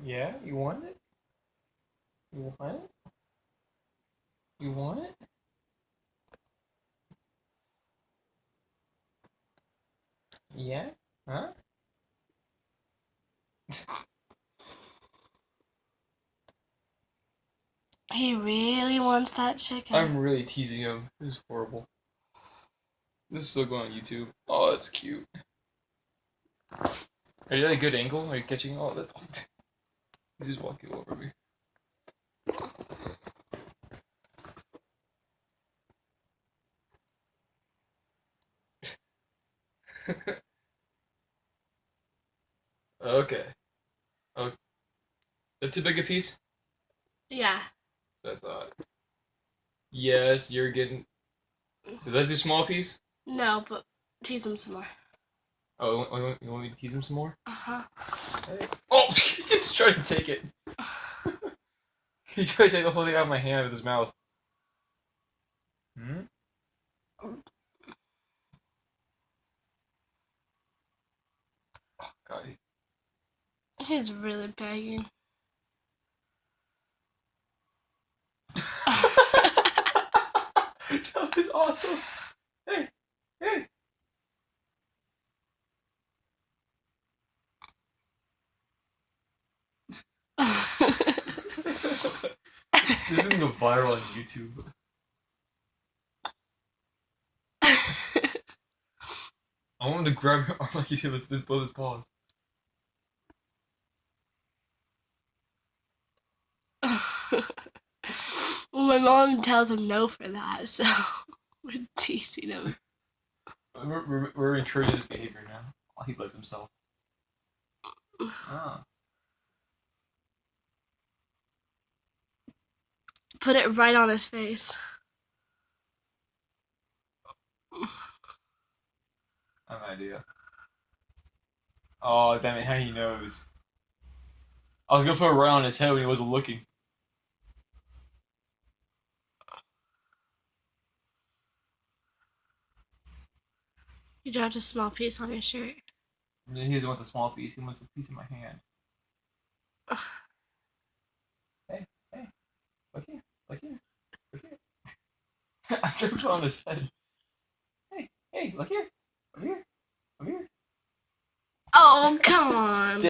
Yeah, you want it? You want it? You want it? Yeah? Huh? He really wants that chicken. I'm really teasing him. This is horrible. This is still going on YouTube. Oh, that's cute. Are you at a good angle? Are you catching all that? He's just walking over me. Okay. Oh, that's too big a piece? Yeah. I thought. Yes, you're getting. Did that do small piece? No, but tease him some more. Oh, you want me to tease him some more? Uh-huh. Hey. Oh, he's trying to take it. He tried to take the whole thing out of my hand with his mouth. Hmm? Oh, God. He's really begging. That was awesome. Hey, hey. This is gonna go viral on YouTube. I want him to grab your arm like he did with both his paws. Well, my mom tells him no for that, so we're teasing him. We're encouraging his behavior now. Oh, he loves himself. Ah. Put it right on his face. I have an idea. Oh, damn it, how he knows. I was gonna put it right on his head when he wasn't looking. You dropped a small piece on your shirt. He doesn't want the small piece, he wants the piece in my hand. Hey, hey, look here, look here, look here. I tried to put it on his head. Hey, hey, look here, look here, look here. Oh, come on.